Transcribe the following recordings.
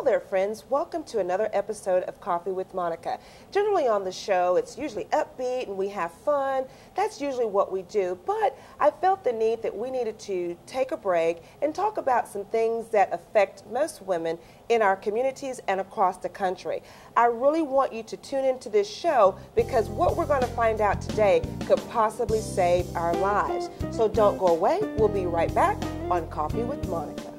there, friends. Welcome to another episode of Coffee with Monica. Generally on the show, it's usually upbeat and we have fun. That's usually what we do. But I felt the need that we needed to take a break and talk about some things that affect most women in our communities and across the country. I really want you to tune into this show because what we're going to find out today could possibly save our lives. So don't go away. We'll be right back on Coffee with Monica.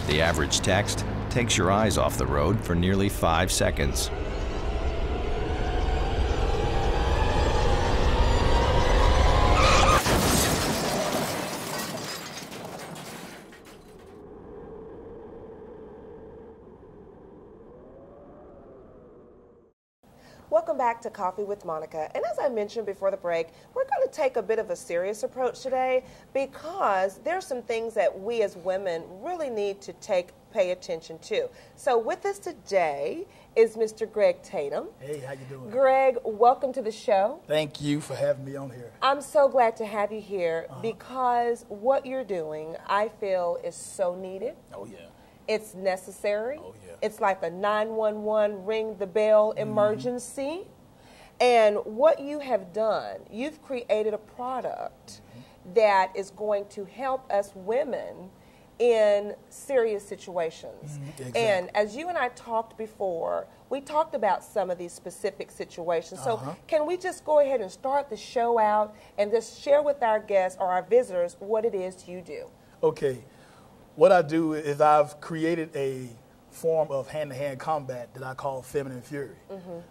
The average text takes your eyes off the road for nearly 5 seconds. Welcome back to Coffee with Monica. And as I mentioned before the break, we're going to take a bit of a serious approach today because there's some things that we as women really need to pay attention to. So with us today is Mr. Greg Tatum. Hey, how you doing? Greg, welcome to the show. Thank you for having me on here. I'm so glad to have you here because what you're doing, I feel, is so needed. Oh, yeah. It's necessary. Oh, yeah. It's like a 911 ring the bell emergency. And what you have done, you've created a product that is going to help us women in serious situations. Exactly. And as you and I talked before, we talked about some of these specific situations. So can we just go ahead and start the show out and just share with our guests or our visitors what it is you do? Okay. What I do is I've created a form of hand-to-hand combat that I call Feminine Fury.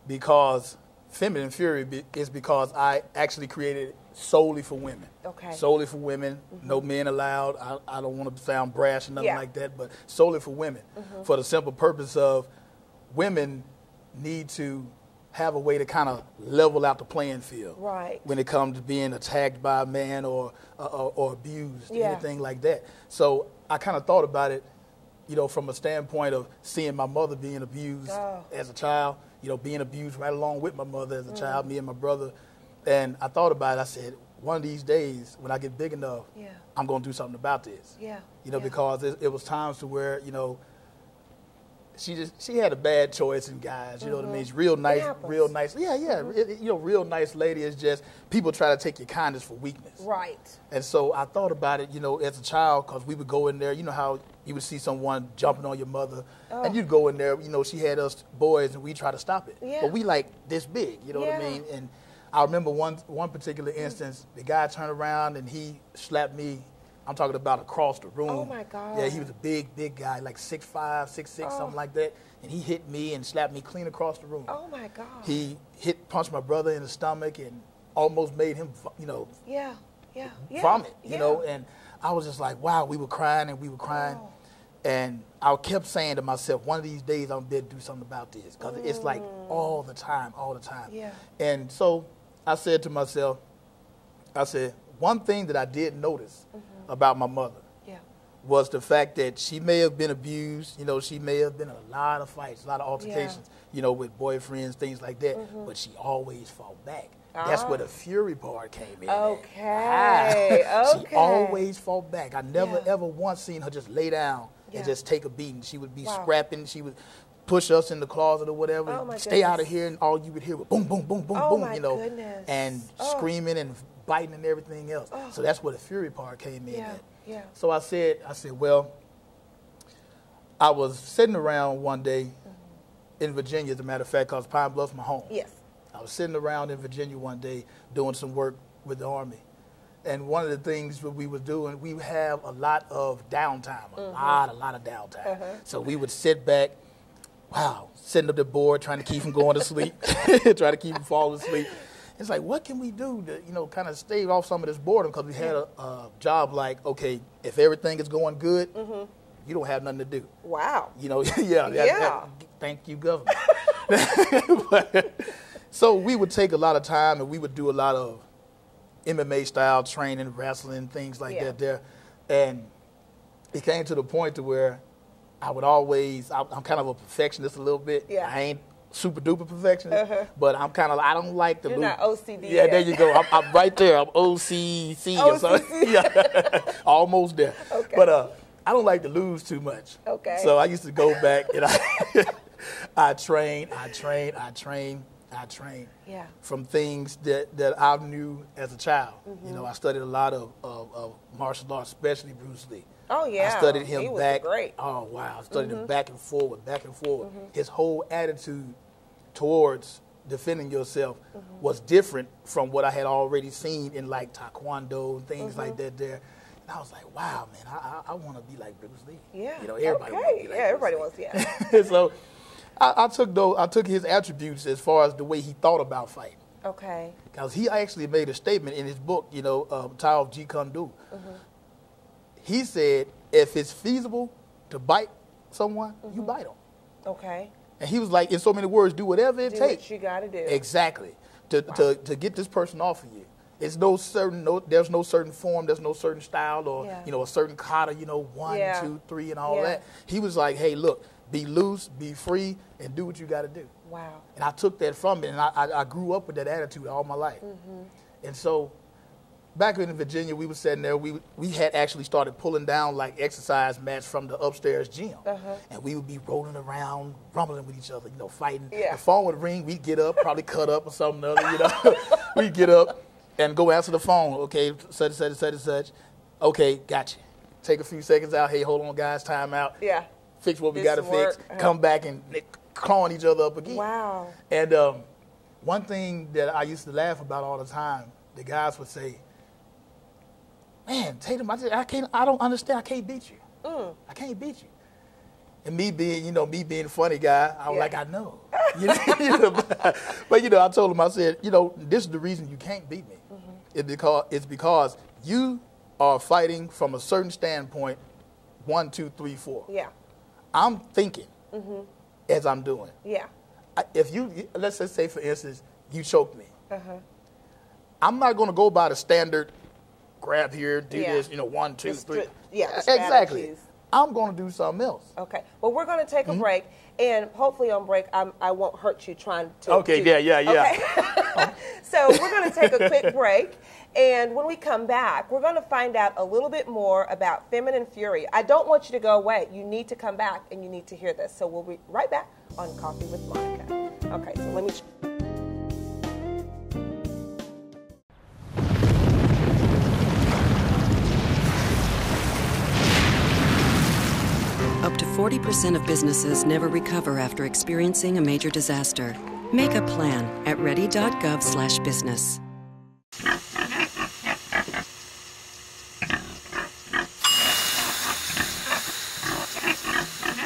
Because Feminine Fury is because I actually created it solely for women. Okay. Solely for women, no men allowed. I don't want to sound brash or nothing like that, but solely for women. For the simple purpose of women need to have a way to kind of level out the playing field. Right. When it comes to being attacked by a man or abused, anything like that. So I kind of thought about it, you know, from a standpoint of seeing my mother being abused as a child, you know, being abused right along with my mother as a child, me and my brother. And I thought about it. I said, one of these days when I get big enough, I'm going to do something about this. You know, because it was times to where, you know, she had a bad choice in guys, you know what I mean? She's real nice, you know, real nice lady. Is just people try to take your kindness for weakness. Right. And so I thought about it, you know, as a child, because we would go in there, you know how you would see someone jumping on your mother, and you'd go in there, you know, she had us boys, and we try to stop it. But we like this big, you know what I mean? And I remember one particular instance, the guy turned around and he slapped me. I'm talking about across the room. Oh, my God. Yeah, he was a big guy, like 6'5", 6'6", something like that. And he hit me and slapped me clean across the room. Oh, my God. He punched my brother in the stomach and almost made him, you know, vomit, you know. And I was just like, wow, we were crying and we were crying. And I kept saying to myself, one of these days I'm going to be able to do something about this. Because it's like all the time. And so I said to myself, one thing that I did notice about my mother was the fact that she may have been abused, you know, she may have been in a lot of fights, a lot of altercations, you know, with boyfriends, things like that, but she always fought back. That's where the fury part came in. She always fought back. I never ever once seen her just lay down and just take a beating. She would be scrapping, she would push us in the closet or whatever, stay out of here, and all you would hear was boom, boom, boom, boom, boom, you know, and screaming and biting and everything else. So that's where the fury part came in at. So I said, well, I was sitting around one day in Virginia, as a matter of fact, because Pine Bluff's my home. I was sitting around in Virginia one day doing some work with the Army. And one of the things that we were doing, we have a lot of downtime, a lot of downtime. So we would sit back, sitting at the board, trying to keep them going to sleep, trying to keep them falling asleep. It's like, what can we do to, you know, kind of stave off some of this boredom? Because we had a job like, okay, if everything is going good, you don't have nothing to do. Wow. You know, thank you, government. So we would take a lot of time and we would do a lot of MMA style training, wrestling, things like that there. And it came to the point to where I would always, I'm kind of a perfectionist a little bit. I ain't super duper perfectionist, but I'm kind of, I don't like the You're not OCD Yeah, yet. there you go. I'm right there. I'm OCC or something. Yeah, almost there. Okay. But I don't like to lose too much. Okay. So I used to go back and I train. Yeah. From things that I knew as a child. You know, I studied a lot of martial arts, especially Bruce Lee. Oh, yeah. I studied him he was back. Great. Oh, wow. I studied him back and forward. His whole attitude towards defending yourself was different from what I had already seen in like Taekwondo and things like that there. And I was like, wow, man, I want to be like Bruce Lee. Yeah. You know, everybody wants to be like everybody Bruce Lee. wants, yeah. So I took his attributes as far as the way he thought about fighting. Okay. Because he actually made a statement in his book, you know, Tao of Jeet Kune Do. He said, if it's feasible to bite someone, you bite them. Okay. And he was like, in so many words, do whatever it takes. What you got to do. Exactly. To get this person off of you. It's there's no certain form, there's no certain style or, you know, a certain kata, you know, 1, 2, 3 and all that. He was like, hey, look, be loose, be free, and do what you got to do. Wow. And I took that from it, and I grew up with that attitude all my life. And so back in Virginia, we were sitting there. We had actually started pulling down like exercise mats from the upstairs gym, and we would be rolling around, rumbling with each other, you know, fighting. The phone would ring. We'd get up, probably cut up or something or other, you know. We'd get up and go answer the phone. Okay, such. Okay, gotcha. Take a few seconds out. Hey, hold on, guys. Time out. Yeah. Fix what we got to fix. Come back and clawing each other up again. Wow. And one thing that I used to laugh about all the time, the guys would say, man, Tatum, I don't understand. I can't beat you. I can't beat you. And me being the funny guy, I was like, I know. But I told him, I said, this is the reason you can't beat me. It's because you are fighting from a certain standpoint, 1, 2, 3, 4. Yeah. I'm thinking as I'm doing. Yeah. If let's just say, for instance, you choked me. I'm not going to go by the standard grab here, do this, 1, 2, 3. Yeah, exactly. I'm going to do something else. Okay. Well, we're going to take a break, and hopefully on break I won't hurt you trying to. Okay, yeah. Okay? So we're going to take a quick break, and when we come back, we're going to find out a little bit more about feminine fury. I don't want you to go away. You need to come back, and you need to hear this. So we'll be right back on Coffee with Monica. Okay, so let me... Up to 40% of businesses never recover after experiencing a major disaster. Make a plan at ready.gov/business.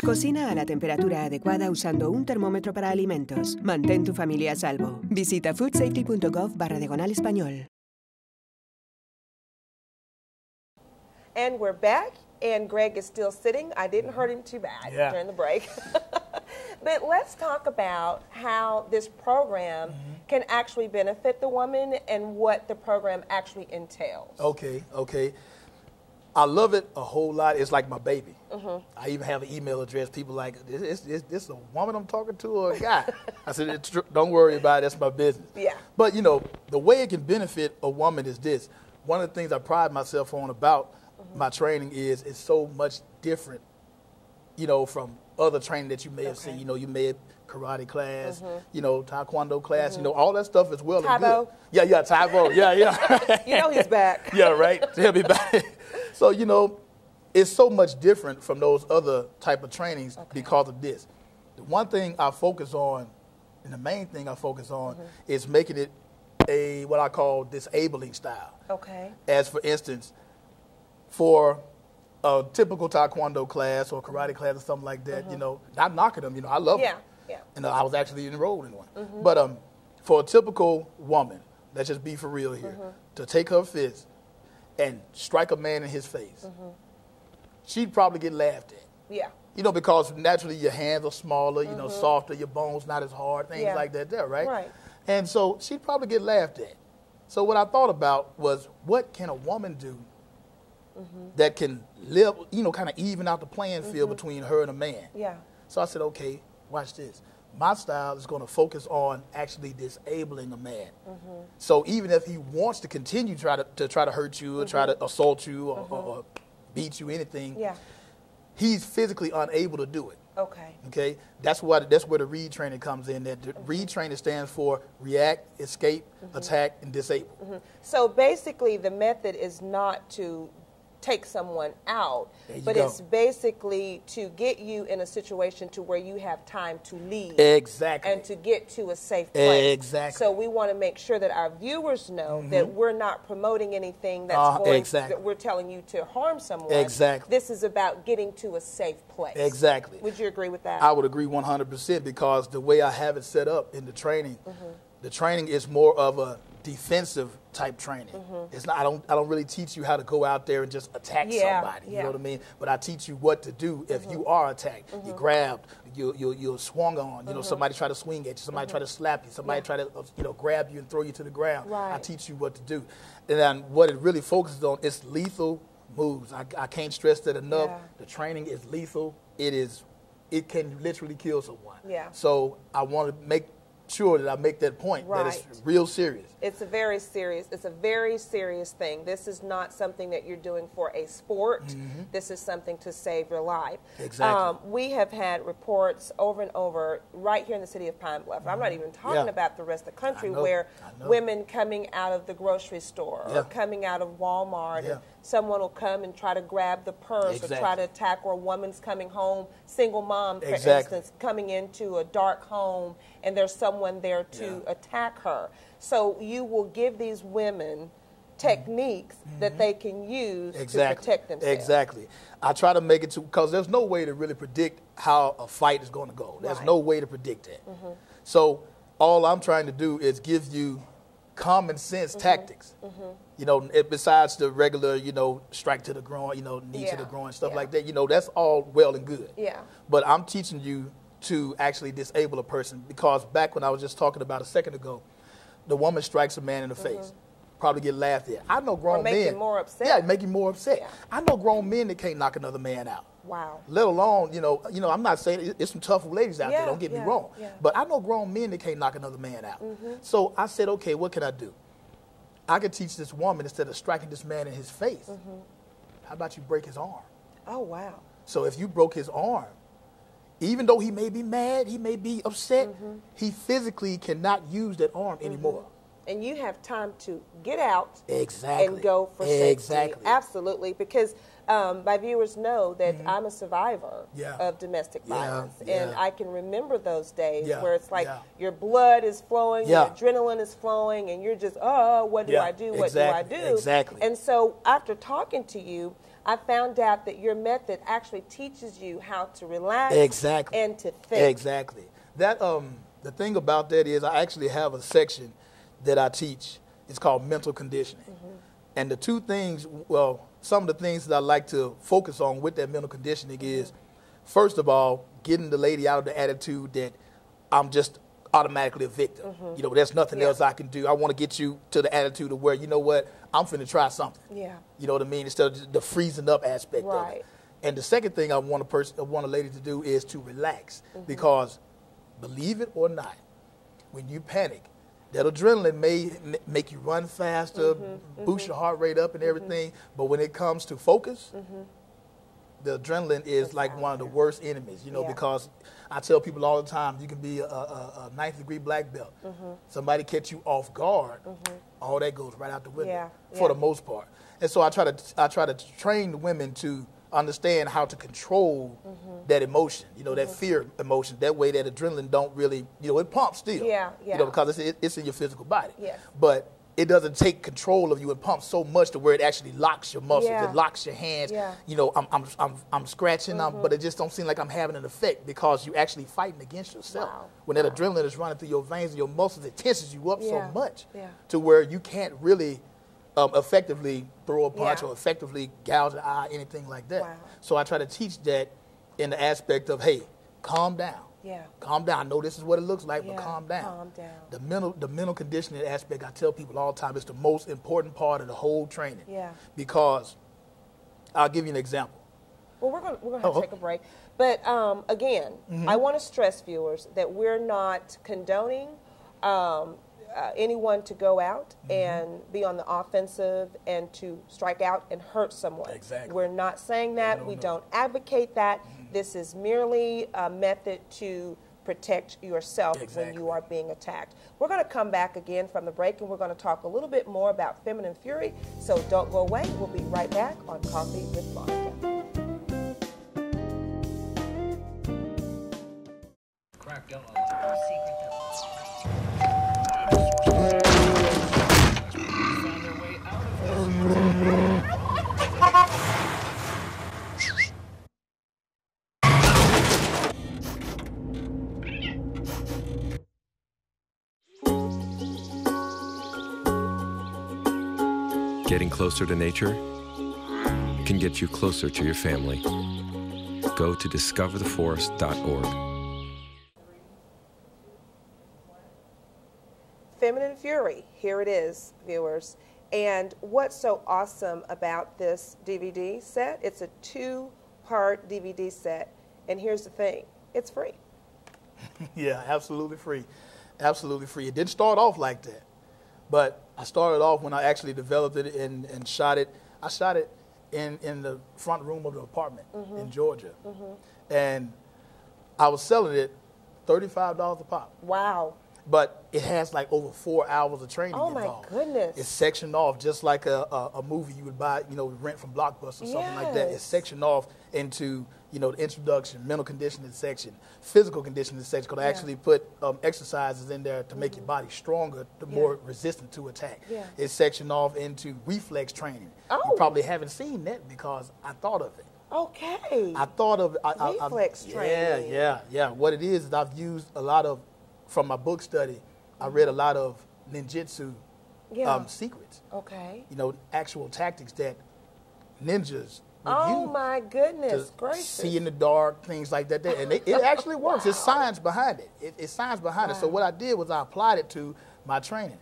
Cocina a la temperatura adecuada usando un termómetro para alimentos. Mantén tu familia a salvo. Visita foodsafety.gov/español. And we're back, and Greg is still sitting. I didn't hurt him too bad during the break. But let's talk about how this program can actually benefit the woman and what the program actually entails. Okay. I love it a whole lot. It's like my baby. I even have an email address. People like, is this a woman I'm talking to or a guy? I said, don't worry about it. That's my business. Yeah. But, the way it can benefit a woman is this. One of the things I pride myself on about my training is it's so much different, from other training that you may have seen. You may have karate class, taekwondo class, all that stuff as well. Taibo. Yeah, Taibo. Yeah. He's back. Yeah, right. He'll be back. So, it's so much different from those other type of trainings because of this. The one thing I focus on, and the main thing I focus on, is making it what I call disabling style. Okay. As for instance, for a typical taekwondo class or karate class or something like that, not knocking them, I love them. Yeah. And I was actually enrolled in one. But for a typical woman, let's just be for real here, to take her fist and strike a man in his face, she'd probably get laughed at. Yeah. Because naturally your hands are smaller, softer, your bones not as hard, things like that there, right? Right. And so she'd probably get laughed at. So what I thought about was, what can a woman do that can live, kind of even out the playing field between her and a man? Yeah. So I said, okay, watch this. My style is going to focus on actually disabling a man. So even if he wants to continue to try to hurt you or try to assault you or beat you, anything, he's physically unable to do it. Okay. Okay. That's where the READ training comes in. That the READ training stands for react, escape, attack, and disable. So basically, the method is not to take someone out, but it's basically to get you in a situation to where you have time to leave. Exactly. And to get to a safe place. Exactly. So we want to make sure that our viewers know that we're not promoting anything that's that we're telling you to harm someone. Exactly. This is about getting to a safe place. Exactly. Would you agree with that? I would agree 100% because the way I have it set up in the training is more of a defensive type training. It's not. I don't really teach you how to go out there and just attack somebody. You know what I mean? But I teach you what to do if you are attacked. You're grabbed. You're swung on. You know, somebody try to swing at you. Somebody try to slap you. Somebody try to grab you and throw you to the ground. Right. I teach you what to do. And then what it really focuses on is lethal moves. I can't stress that enough. The training is lethal. It can literally kill someone. Yeah. So I want to make sure that I make that point that it's real serious. It's a very serious thing. This is not something that you're doing for a sport. This is something to save your life. Exactly. We have had reports over and over right here in the city of Pine Bluff. I'm not even talking about the rest of the country where women coming out of the grocery store or coming out of Walmart and someone will come and try to grab the purse or try to attack, or a woman's coming home, single mom, for instance, coming into a dark home and there's someone there to attack her. So you will give these women techniques that they can use to protect themselves. Exactly. I try to make it because there's no way to really predict how a fight is going to go. There's no way to predict that. So all I'm trying to do is give you common sense tactics. You know, besides the regular, strike to the groin, knee to the groin, stuff like that. That's all well and good. But I'm teaching you to actually disable a person, because back when I was just talking about a second ago, the woman strikes a man in the face, probably get laughed at. I know grown men. Make him more upset. Yeah, make him more upset. I know grown men that can't knock another man out. Wow. Let alone, I'm not saying it's some tough ladies out there, don't get me wrong. But I know grown men that can't knock another man out. So I said, okay, what can I do? I could teach this woman, instead of striking this man in his face, how about you break his arm? Oh, wow. So if you broke his arm, even though he may be mad, he may be upset, he physically cannot use that arm anymore. And you have time to get out exactly and go for safety. Exactly. Absolutely, because my viewers know that I'm a survivor of domestic violence. And I can remember those days where it's like your blood is flowing, your adrenaline is flowing, and you're just, what do I do? What do I do? Exactly. And so after talking to you, I found out that your method actually teaches you how to relax and to think. Exactly. That the thing about that is I actually have a section that I teach. It's called mental conditioning. And the two things, some of the things that I like to focus on with that mental conditioning is, first of all, getting the lady out of the attitude that I'm just automatically a victim. There's nothing else I can do. I want to get you to the attitude of where, you know what, I'm finna try something. You know what I mean? Instead of the freezing up aspect of it. And the second thing I want a lady to do is to relax. Because, believe it or not, when you panic, that adrenaline may make you run faster, boost your heart rate up and everything. But when it comes to focus, the adrenaline is like one of the worst enemies, because I tell people all the time, you can be a 9th degree black belt. Somebody catch you off guard, all that goes right out the window for the most part. And so I try to train the women to understand how to control that emotion, that fear emotion. That way that adrenaline don't really, it pumps still, because it's in your physical body. But it doesn't take control of you. It pumps so much to where it actually locks your muscles. It locks your hands. I'm scratching, but it just don't seem like I'm having an effect, because you're actually fighting against yourself. When that adrenaline is running through your veins and your muscles, it tenses you up so much to where you can't really effectively throw a punch or effectively gouge an eye, anything like that. So I try to teach that in the aspect of, hey, calm down. Calm down. I know this is what it looks like, but calm down. Calm down. The mental conditioning aspect, I tell people all the time, is the most important part of the whole training. Because I'll give you an example. Well, we're going to have to take a break. But again, I want to stress, viewers, that we're not condoning anyone to go out and be on the offensive and to strike out and hurt someone. Exactly. We're not saying that. We don't advocate that. This is merely a method to protect yourself when you are being attacked. We're going to come back again from the break, and we're going to talk a little bit more about feminine fury. So don't go away. We'll be right back on Coffee with Monica. Getting closer to nature can get you closer to your family. Go to discovertheforest.org. Feminine Fury, here it is, viewers. And what's so awesome about this DVD set, it's a 2-part DVD set. And here's the thing, it's free. Yeah, absolutely free. Absolutely free. It didn't start off like that. But I started off when I actually developed it and shot it. I shot it in the front room of the apartment in Georgia. And I was selling it $35 a pop. Wow. But it has like over 4 hours of training involved. Oh, my goodness. It's sectioned off just like a movie you would buy, rent from Blockbuster or something like that. It's sectioned off into, the introduction, mental conditioning section, physical conditioning section, because I actually put exercises in there to make your body stronger, more resistant to attack. It's sectioned off into reflex training. Oh. You probably haven't seen that because I thought of it. Okay. I thought of reflex training. Yeah. What it is I've used a lot of, from my book study, I read a lot of ninjutsu secrets. Okay. Actual tactics that ninjas would Oh use my goodness to gracious. see in the dark, things like that. And it actually works. There's science behind it. It's science behind it. So what I did was I applied it to my training.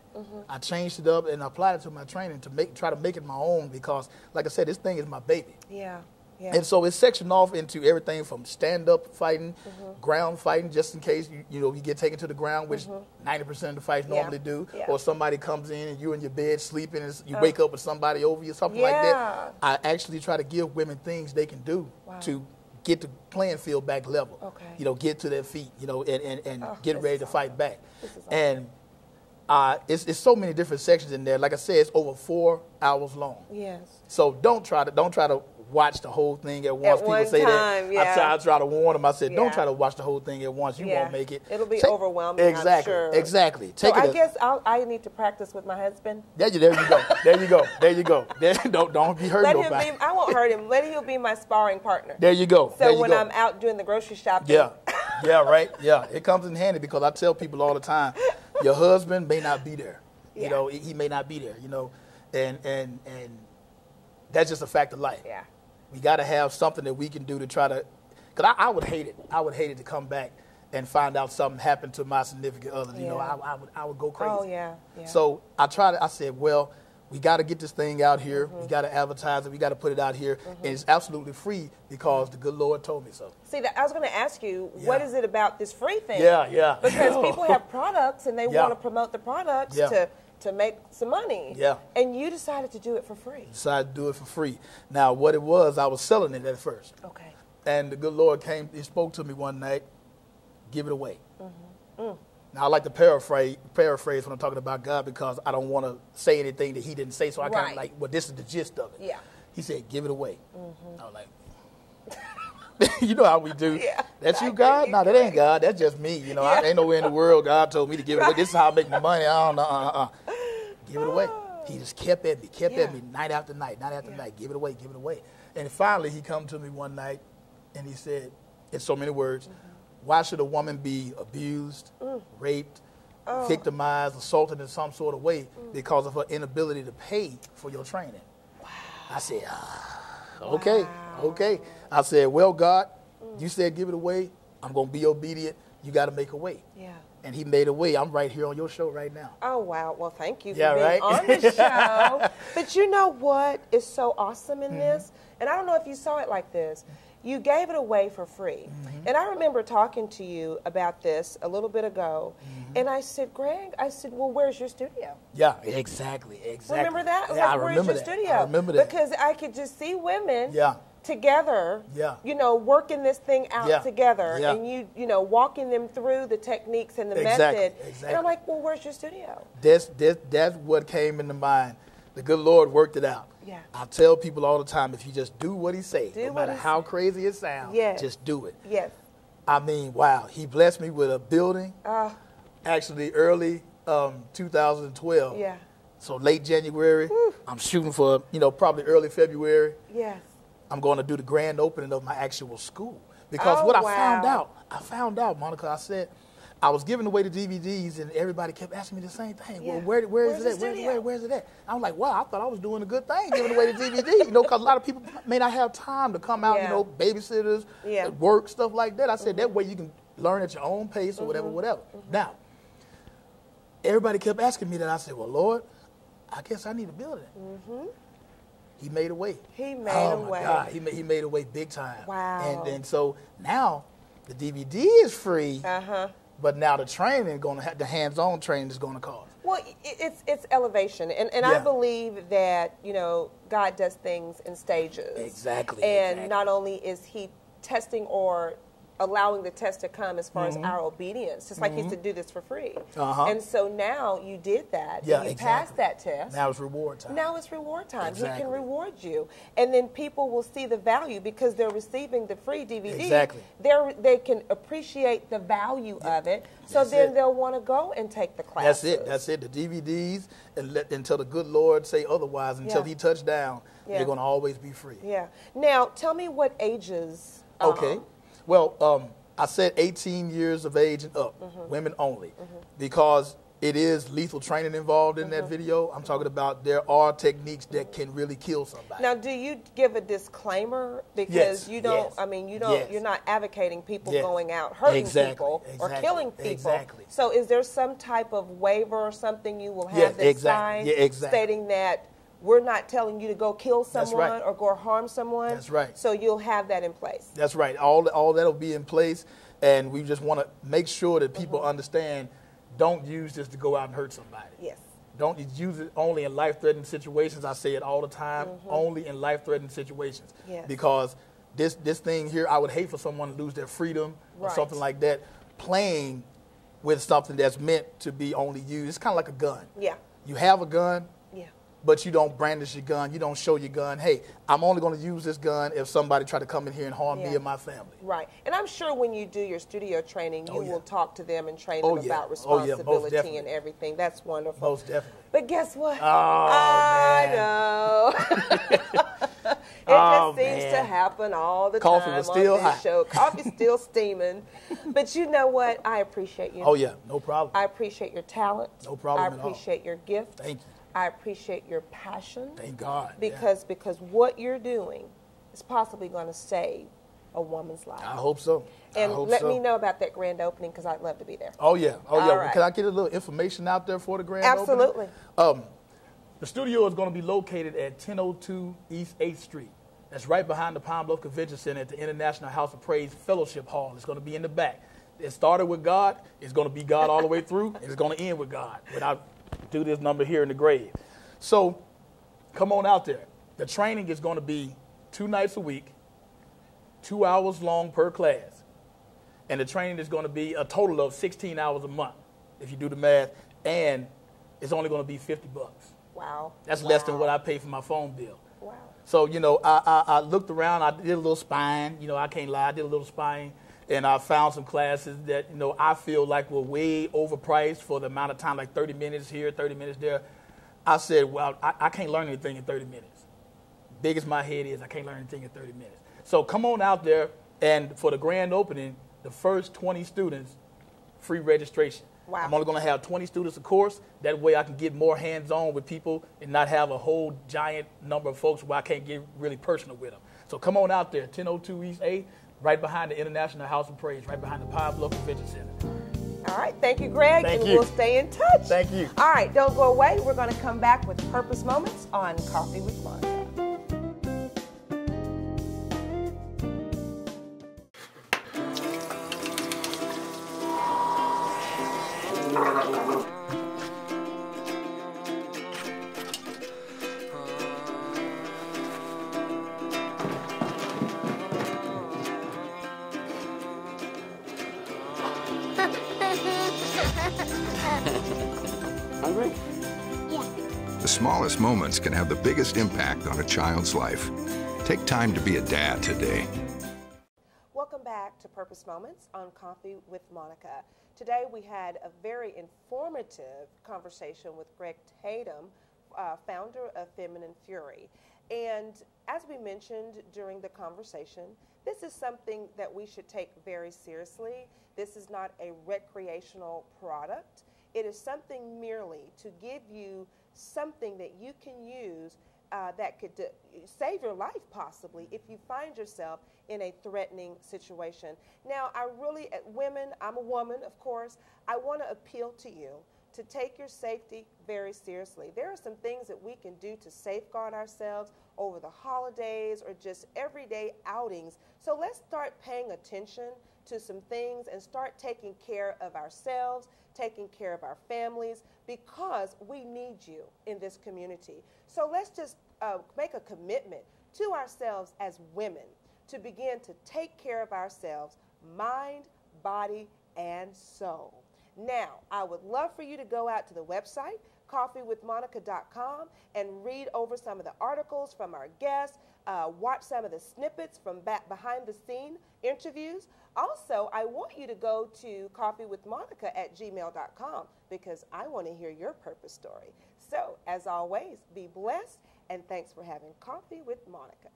I changed it up and applied it to my training to try to make it my own because, like I said, this thing is my baby. Yeah. And so it's sectioned off into everything from stand-up fighting, ground fighting, just in case you get taken to the ground, which 90% of the fights normally do, or somebody comes in and you're in your bed sleeping and you wake up with somebody over you, something like that. I actually try to give women things they can do to get the playing field back level. Okay. Get to their feet, and get ready to fight back. And it's so many different sections in there. Like I said, it's over 4 hours long. Yes. So don't try to watch the whole thing at once. People say that. I try to warn them. I said, don't try to watch the whole thing at once. You won't make it. It'll be overwhelming, exactly, I'm sure. Exactly. So I guess I need to practice with my husband. There you go. Don't be hurting nobody. I won't hurt him. Let him be my sparring partner. There you go. So when I'm out doing the grocery shopping. Yeah, right. Yeah, it comes in handy because I tell people all the time, your husband may not be there. He may not be there. And that's just a fact of life. Yeah. We got to have something that we can do to try to, because I would hate it. I would hate it to come back and find out something happened to my significant other. I would go crazy. Oh, yeah. So I said, well, we got to get this thing out here. We got to advertise it. We got to put it out here. And it's absolutely free because the good Lord told me so. See, I was going to ask you, what is it about this free thing? Yeah. Because people have products and they want to promote the products to make some money. Yeah. And you decided to do it for free. Decided to do it for free. Now, what it was, I was selling it at first. Okay. And the good Lord he spoke to me one night, give it away. Now, I like to paraphrase when I'm talking about God because I don't want to say anything that he didn't say. So I kind of like, well, this is the gist of it. Yeah. He said, give it away. I was like, you know how we do. Yeah, that's you, God? No, that ain't God. That's just me. I ain't nowhere in the world God told me to give it away. This is how I make my money. I don't know. Give it away. He just kept at me night after night, give it away. And finally he come to me one night and he said, in so many words, why should a woman be abused, raped, victimized, assaulted in some sort of way because of her inability to pay for your training? Wow. I said, okay. I said, well, God, you said give it away. I'm going to be obedient. You got to make a way. Yeah. And he made a way. I'm right here on your show right now. Oh, wow. Well, thank you for being on the show. But you know what is so awesome in this? And I don't know if you saw it like this. you gave it away for free. And I remember talking to you about this a little bit ago, and I said, Greg, I said, well, where's your studio? Yeah, exactly. Remember that? Yeah, I where's remember your that. studio? I remember that. Because I could just see women together, Yeah. you know, working this thing out together, Yeah. and you know, walking them through the techniques and the Exactly. method. Exactly. And I'm like, well, where's your studio? That's what came into mind. The good Lord worked it out. Yeah. I tell people all the time, if you just do what he says, no matter how says. crazy it sounds, Yes. just do it. Yes. I mean, wow, he blessed me with a building, actually early 2012. Yeah. So late January, I'm shooting for, you know, probably early February. Yes. I'm going to do the grand opening of my actual school. Because I found out, Monica, I said, I was giving away the DVDs, and everybody kept asking me the same thing. Yeah. Well, where's it at? Where's it at? I was like, wow, I thought I was doing a good thing giving away the DVD. You know, because a lot of people may not have time to come out, you know, babysitters, work, stuff like that. I said, that way you can learn at your own pace or whatever. Now, everybody kept asking me that. I said, well, Lord, I guess I need a building. He made a way. He made a way. Oh, my God. He made a way big time. Wow. And so now the DVD is free. But now the training, the hands-on training is going to cost. Well, it's elevation, and I believe that, you know, God does things in stages. Exactly. And not only is he testing or allowing the test to come as far as our obedience, just like he said, do this for free. And so now you did that. Yeah, you passed that test. Now it's reward time. Now it's reward time. Exactly. He can reward you. And then people will see the value because they're receiving the free DVD. Exactly. They can appreciate the value of it. So then they'll want to go and take the classes. That's it. The DVDs, until the good Lord say otherwise, until he touch down, they're going to always be free. Yeah. Now, tell me what ages. Okay. Well, I said 18 years of age and up, women only, because it is lethal training involved in that video. I'm talking about there are techniques that can really kill somebody. Now, do you give a disclaimer? Because you don't, I mean, you're not advocating people going out hurting people or killing people. So is there some type of waiver or something you will have that sign stating that we're not telling you to go kill someone or go harm someone? That's right. So you'll have that in place. That's right. All that will be in place, and we just want to make sure that people understand, don't use this to go out and hurt somebody. Yes. Don't use it only in life-threatening situations. I say it all the time, only in life-threatening situations. Yes. Because this thing here, I would hate for someone to lose their freedom or something like that, playing with something that's meant to be only used. It's kind of like a gun. Yeah. You have a gun, but you don't brandish your gun. You don't show your gun. Hey, I'm only going to use this gun if somebody try to come in here and harm me or my family. Right. And I'm sure when you do your studio training, you will talk to them and train them about responsibility and everything. That's wonderful. Most definitely. But guess what? I know. It just seems to happen all the Coffee time was still on this hot. show. Coffee's still steaming. But you know what? I appreciate you. Oh, yeah. No problem. I appreciate your talent. No problem at all. I appreciate your gift. Thank you. I appreciate your passion. Thank God. Because what you're doing is possibly going to save a woman's life. I hope so. And let me know about that grand opening because I'd love to be there. Oh, yeah. Oh, yeah. Right. Can I get a little information out there for the grand opening? Absolutely. The studio is going to be located at 1002 East 8th Street. That's right behind the Pine Bluff Convention Center at the International House of Praise Fellowship Hall. It's going to be in the back. It started with God. It's going to be God all the way through. And it's going to end with God. But I'll do this number here in the grave. So come on out there. The training is going to be 2 nights a week, 2 hours long per class. And the training is going to be a total of 16 hours a month, if you do the math. And it's only going to be $50. Wow. That's less than what I pay for my phone bill. Wow. So, you know, I looked around. I did a little spying. You know, I can't lie. I did a little spying. And I found some classes that, you know, I feel like were way overpriced for the amount of time, like 30 minutes here, 30 minutes there. I said, well, I can't learn anything in 30 minutes. Big as my head is, I can't learn anything in 30 minutes. So come on out there, and for the grand opening, the first 20 students, free registration. Wow. I'm only going to have 20 students a course. That way I can get more hands-on with people and not have a whole giant number of folks where I can't get really personal with them. So come on out there, 1002 East 8th, right behind the International House of Praise, right behind the Pine Bluff Convention Center. All right. Thank you, Greg. Thank and you. We'll stay in touch. Thank you. All right. Don't go away. We're going to come back with Purpose Moments on Coffee with Monica. Hungry? The smallest moments can have the biggest impact on a child's life. Take time to be a dad today. Welcome back to Purpose Moments on Coffee with Monica. Today we had a very informative conversation with Greg Tatum, founder of Feminine Fury. And as we mentioned during the conversation, this is something that we should take very seriously. This is not a recreational product. It is something merely to give you something that you can use that could save your life possibly if you find yourself in a threatening situation. Now, women, I'm a woman, of course, I want to appeal to you to take your safety very seriously. There are some things that we can do to safeguard ourselves over the holidays or just everyday outings. So let's start paying attention to some things and start taking care of ourselves, taking care of our families, because we need you in this community. So let's just make a commitment to ourselves as women to begin to take care of ourselves, mind, body, and soul. Now, I would love for you to go out to the website, coffeewithmonica.com, and read over some of the articles from our guests, watch some of the snippets from behind-the-scene interviews. Also, I want you to go to coffeewithmonica@gmail.com because I want to hear your purpose story. So, as always, be blessed, and thanks for having Coffee with Monica.